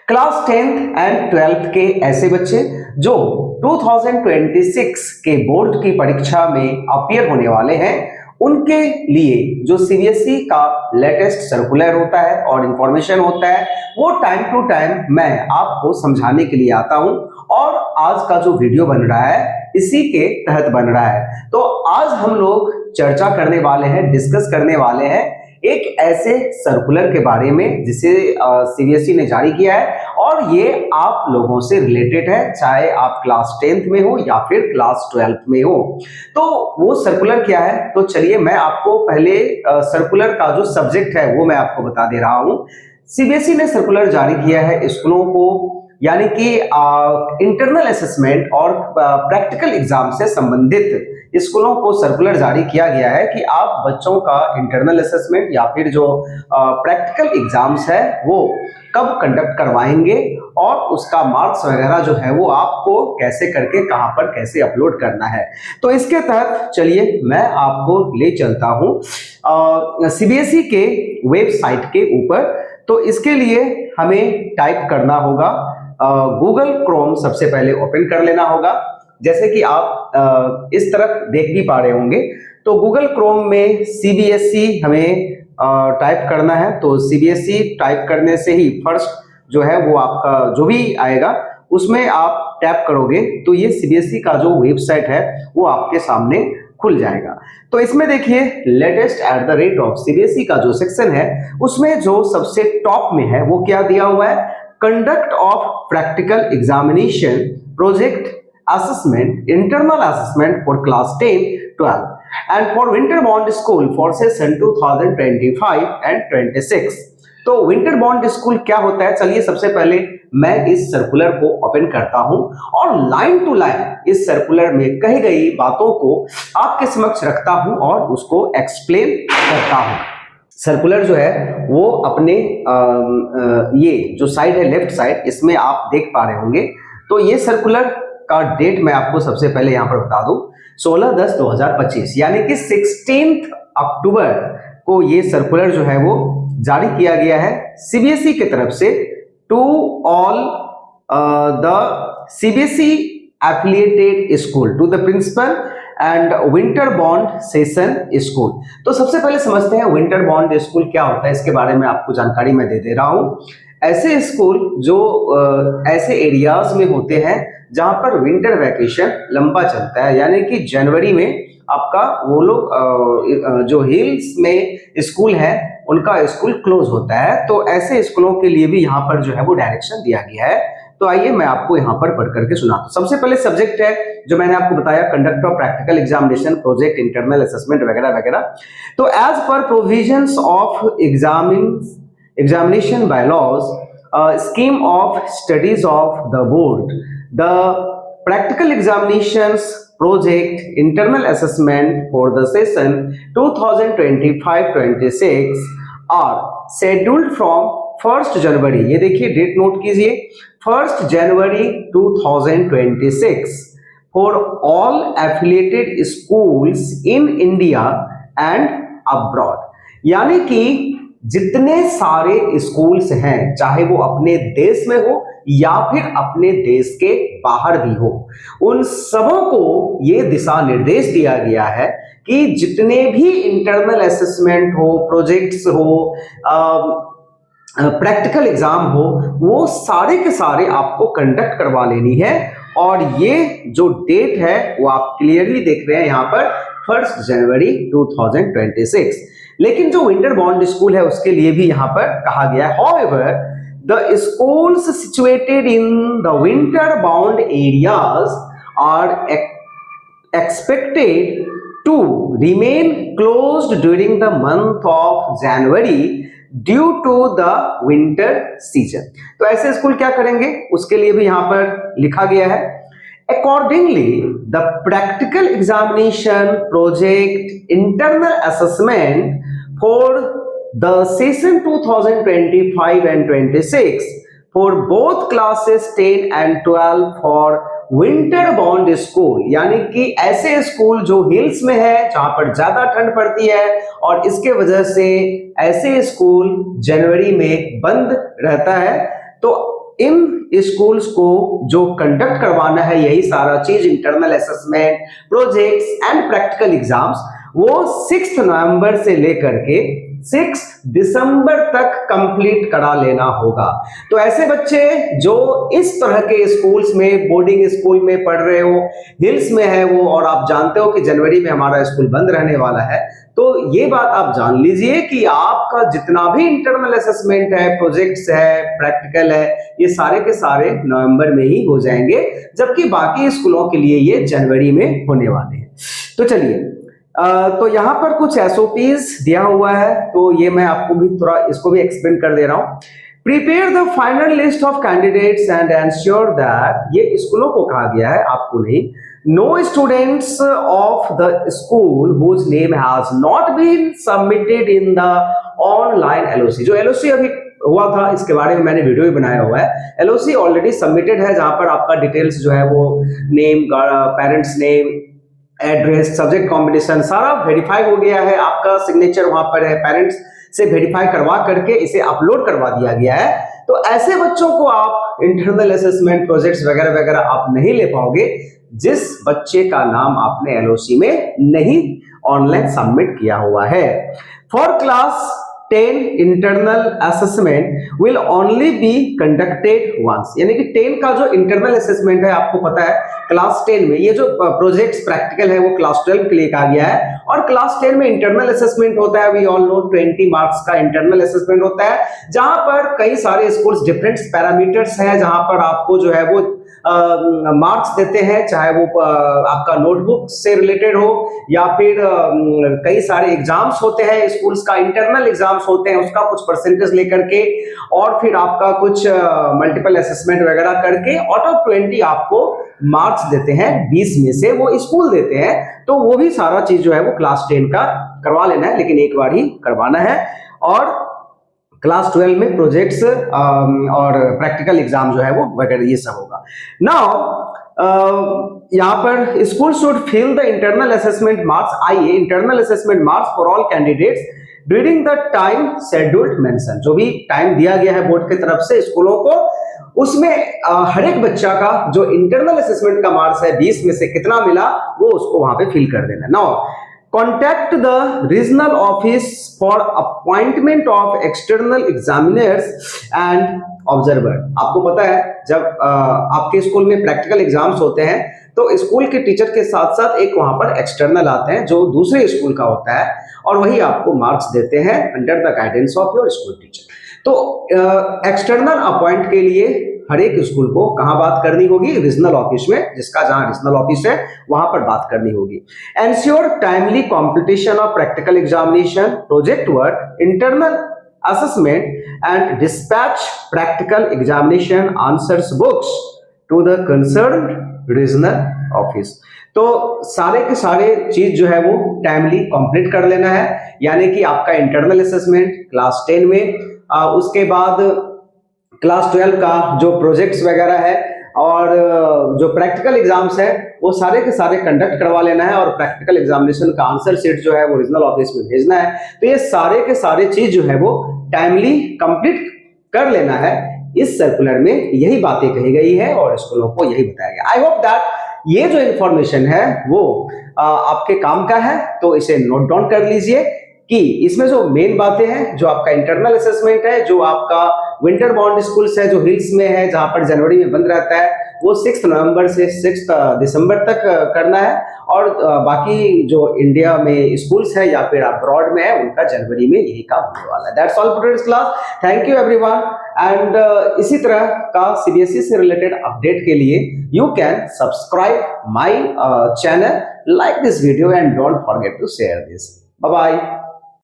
Class 10th and 12th के ऐसे बच्चे जो 2026 के बोर्ड की परीक्षा में अपीयर होने वाले हैं, उनके लिए जो सीबीएसई का लेटेस्ट सर्कुलर होता है और इंफॉर्मेशन होता है, वो टाइम टू टाइम मैं आपको समझाने के लिए आता हूं। और आज का जो वीडियो बन रहा है इसी के तहत बन रहा है। तो आज हम लोग चर्चा करने वाले हैं, डिस्कस करने वाले हैं एक ऐसे सर्कुलर के बारे में जिसे सीबीएसई ने जारी किया है और ये आप लोगों से रिलेटेड है, चाहे आप क्लास 10th में हो या फिर क्लास 12th में हो। तो वो सर्कुलर क्या है, तो चलिए मैं आपको पहले सर्कुलर का जो सब्जेक्ट है वो मैं आपको बता दे रहा हूं। सीबीएसई ने सर्कुलर जारी किया है स्कूलों को, यानी कि इंटरनल असेसमेंट और प्रैक्टिकल एग्जाम से संबंधित स्कूलों को सर्कुलर जारी किया गया है कि आप बच्चों का इंटरनल असेसमेंट या फिर जो प्रैक्टिकल एग्जाम्स है वो कब कंडक्ट करवाएंगे और उसका मार्क्स वगैरह जो है वो आपको कैसे करके कहां पर कैसे अपलोड करना है। तो इसके तहत चलिए मैं आपको ले चलता हूं सीबीएसई के वेबसाइट के ऊपर। तो इसके लिए हमें टाइप करना होगा, गूगल क्रोम सबसे पहले ओपन कर लेना होगा, जैसे कि आप इस तरफ देख भी पा रहे होंगे। तो गूगल क्रोम में सीबीएसई हमें टाइप करना है। तो सीबीएसई टाइप करने से ही फर्स्ट जो है वो आपका जो भी आएगा उसमें आप टैप करोगे तो ये सीबीएसई का जो वेबसाइट है वो आपके सामने खुल जाएगा। तो इसमें देखिए latest at the rate of CBSE का जो सेक्शन है उसमें जो सबसे टॉप में है वो क्या दिया हुआ है, conduct of practical examination project assessment internal assessment for class 10 12 and for winter bond school for session 2025 and 26। तो विंटर बॉन्ड स्कूल क्या होता है, चलिए सबसे पहले मैं इस सर्कुलर को ओपन करता हूं और लाइन टू लाइन इस सर्कुलर में कही गई बातों को आपके समक्ष रखता हूं और उसको एक्सप्लेन करता हूं। सर्कुलर जो है वो अपने ये जो साइड है लेफ्ट साइड, इसमें आप देख पा रहे होंगे। तो ये सर्कुलर का डेट मैं आपको सबसे पहले यहां पर बता दूं, 16/10/2025 यानी कि 16 अक्टूबर को ये सर्कुलर जो है वो जारी किया गया है सीबीएसई की तरफ से to all the CBSE affiliated school to the principal and winter bound session school. तो सबसे पहले समझते हैं विंटर बॉन्ड स्कूल क्या होता है, इसके बारे में आपको जानकारी मैं दे रहा हूं। ऐसे स्कूल जो ऐसे एरियाज में होते हैं जहां पर विंटर वैकेशन लंबा चलता है, यानी कि जनवरी में आपका वो लोग जो हिल्स में स्कूल है उनका स्कूल क्लोज होता है। तो ऐसे स्कूलों के लिए भी यहाँ पर जो है वो डायरेक्शन दिया गया है। तो आइए मैं आपको यहाँ पर पढ़ करके सुनाता हूँ। सबसे पहले सब्जेक्ट है जो मैंने आपको बताया, conduct of practical examination project internal assessment वगैरह वगैरह। तो as per provisions of examination bylaws, scheme of studies of the board, the practical examinations project internal assessment for the session 2025-26 are scheduled from 1st January, ये देखिए date note कीजिए, 1st January 2026 for all affiliated schools in India and abroad। यानी कि जितने सारे schools हैं, चाहे वो अपने देश में हो या फिर अपने देश के बाहर भी हो, उन सबों को ये दिशा निर्देश दिया गया है कि जितने भी इंटरनल असेसमेंट हो, प्रोजेक्ट्स हो, प्रैक्टिकल एग्जाम हो, वो सारे के सारे आपको कंडक्ट करवा लेनी है। और ये जो डेट है वो आप क्लियरली देख रहे हैं यहाँ पर 1st जनवरी 2026। लेकिन जो विंटर बॉन्ड स्कूल है उसके लिए भी यहां पर कहा गया है, however the schools situated in the winter bound areas are expected to remain closed during the month of January due to the winter season। तो ऐसे स्कूल क्या करेंगे उसके लिए भी यहां पर लिखा गया है, accordingly the practical examination project internal assessment for the session 2025 and 26 for both classes 10 and 12 for winter bond school, यानी कि ऐसे स्कूल जो हिल्स में है जहां पर ज्यादा ठंड पड़ती है और इसके वजह से ऐसे स्कूल जनवरी में बंद रहता है। तो इन स्कूल्स को जो कंडक्ट करवाना है यही सारा चीज, internal assessment, projects and practical exams, वो 6 नवंबर से लेकर के 6 दिसंबर तक कंप्लीट करा लेना होगा। तो ऐसे बच्चे जो इस तरह के स्कूल्स में, बोर्डिंग स्कूल में पढ़ रहे हो, हिल्स में है वो, और आप जानते हो कि जनवरी में हमारा स्कूल बंद रहने वाला है, तो ये बात आप जान लीजिए कि आपका जितना भी इंटरनल असेसमेंट है, प्रोजेक्ट्स है, प्रैक्टिकल है, ये सारे के सारे नवंबर में ही हो जाएंगे, जबकि बाकी स्कूलों के लिए ये जनवरी में होने वाले हैं। तो चलिए, तो यहाँ पर कुछ एसओपीज दिया हुआ है, तो ये मैं आपको भी थोड़ा इसको भी एक्सप्लेन कर दे रहा हूँ। Prepare the final list of candidates and ensure that, ये स्कूलों को कहा गया है, आपको नहीं, no students of the school whose name has not been submitted in the online LOC. जो एलओसी अभी हुआ था इसके बारे में मैंने वीडियो भी बनाया हुआ है। एलओसी ऑलरेडी सबमिटेड है, जहां पर आपका डिटेल्स जो है वो name, parents name, address, subject combination सारा वेरीफाई हो गया है, आपका सिग्नेचर वहां पर है, पेरेंट्स से वेरीफाई करवा करके इसे अपलोड करवा दिया गया है। तो ऐसे बच्चों को आप इंटरनल असेसमेंट, प्रोजेक्ट्स वगैरह वगैरह आप नहीं ले पाओगे जिस बच्चे का नाम आपने एलओसी में नहीं ऑनलाइन सबमिट किया हुआ है। For class 10 internal assessment will only be conducted once, यानी कि 10 का जो इंटरनल असेसमेंट है, आपको पता है क्लास 10 में ये जो प्रोजेक्ट्स प्रैक्टिकल है वो क्लास 12 के लिए कहा गया है, और क्लास 10 में इंटरनल असेसमेंट होता है, वी ऑल नो 20 मार्क्स का इंटरनल असेसमेंट होता है, जहां पर कई सारे स्कूल्स डिफरेंट पैरामीटर्स हैं, जहां पर आपको जो है वो मार्क्स देते हैं, चाहे वो आपका नोटबुक से रिलेटेड हो या फिर कई सारे एग्जाम्स होते हैं, स्कूल्स का इंटरनल एग्जाम्स होते हैं, उसका कुछ परसेंटेज लेकर के, और फिर आपका कुछ मल्टीपल असेसमेंट वगैरह करके आउट ऑफ 20 आपको मार्क्स देते हैं, 20 में से वो स्कूल देते हैं। तो वो भी सारा चीज जो है वो क्लास 10 का करवा लेना है, लेकिन एक बार ही करवाना है। और क्लास 12 में प्रोजेक्ट्स और प्रैक्टिकल एग्जाम जो है वो वगैरह ये सब होगा। नाउ यहाँ पर school should fill the internal assessment marks, आइए internal assessment marks for all candidates during the time scheduled mention, जो भी टाइम दिया गया है बोर्ड की तरफ से स्कूलों को, उसमें हर एक बच्चा का जो इंटरनल असेसमेंट का मार्क्स है 20 में से कितना मिला वो उसको वहां पे फिल कर देना। Now contact the regional office for appointment of external examiners and observer. आपको पता है जब आपके स्कूल में प्रैक्टिकल एग्जाम्स होते हैं तो स्कूल के टीचर के साथ साथ एक वहां पर एक्सटर्नल आते हैं जो दूसरे स्कूल का होता है, और वही आपको मार्क्स देते हैं under the guidance of your school teacher. तो एक्सटर्नल अपॉइंट के लिए हर एक स्कूल को कहां बात करनी होगी, रीजनल ऑफिस में, जिसका जहां रीजनल ऑफिस है वहां पर बात करनी होगी। Ensure timely competition of practical examination, project work, internal assessment and dispatch practical examination answers books to the concerned regional office. तो सारे के सारे चीज जो है वो टाइमली कंप्लीट कर लेना है, यानी कि आपका इंटरनल असेसमेंट क्लास 10 में, उसके बाद क्लास 12 का जो प्रोजेक्ट्स वगैरह है और जो प्रैक्टिकल एग्जाम्स है वो सारे के सारे कंडक्ट करवा लेना है, और प्रैक्टिकल एग्जामिनेशन का आंसर शीट जो है वो रीजनल ऑफिस में भेजना है। तो ये सारे के सारे चीज जो है वो टाइमली कंप्लीट कर लेना है। इस सर्कुलर में यही बातें कही गई है और स्कूलों को यही बताया गया। आई होप दैट ये जो इंफॉर्मेशन है वो आपके काम का है, तो इसे नोट डाउन कर लीजिए कि इसमें जो मेन बातें हैं, जो आपका इंटरनल असेसमेंट है, जो आपका विंटर बाउंड स्कूल्स है जो हिल्स में है जहां पर जनवरी में बंद रहता है, वो 6 नवंबर से 6 दिसंबर तक करना है, और बाकी जो इंडिया में स्कूल्स है या फिर अब्रॉड में है उनका जनवरी में यही काम होने वाला है। That's all for today's class. Thank you everyone, and इसी तरह का सीबीएसई से रिलेटेड अपडेट के लिए you can subscribe my channel, like this video and don't forget to share this. Bye bye.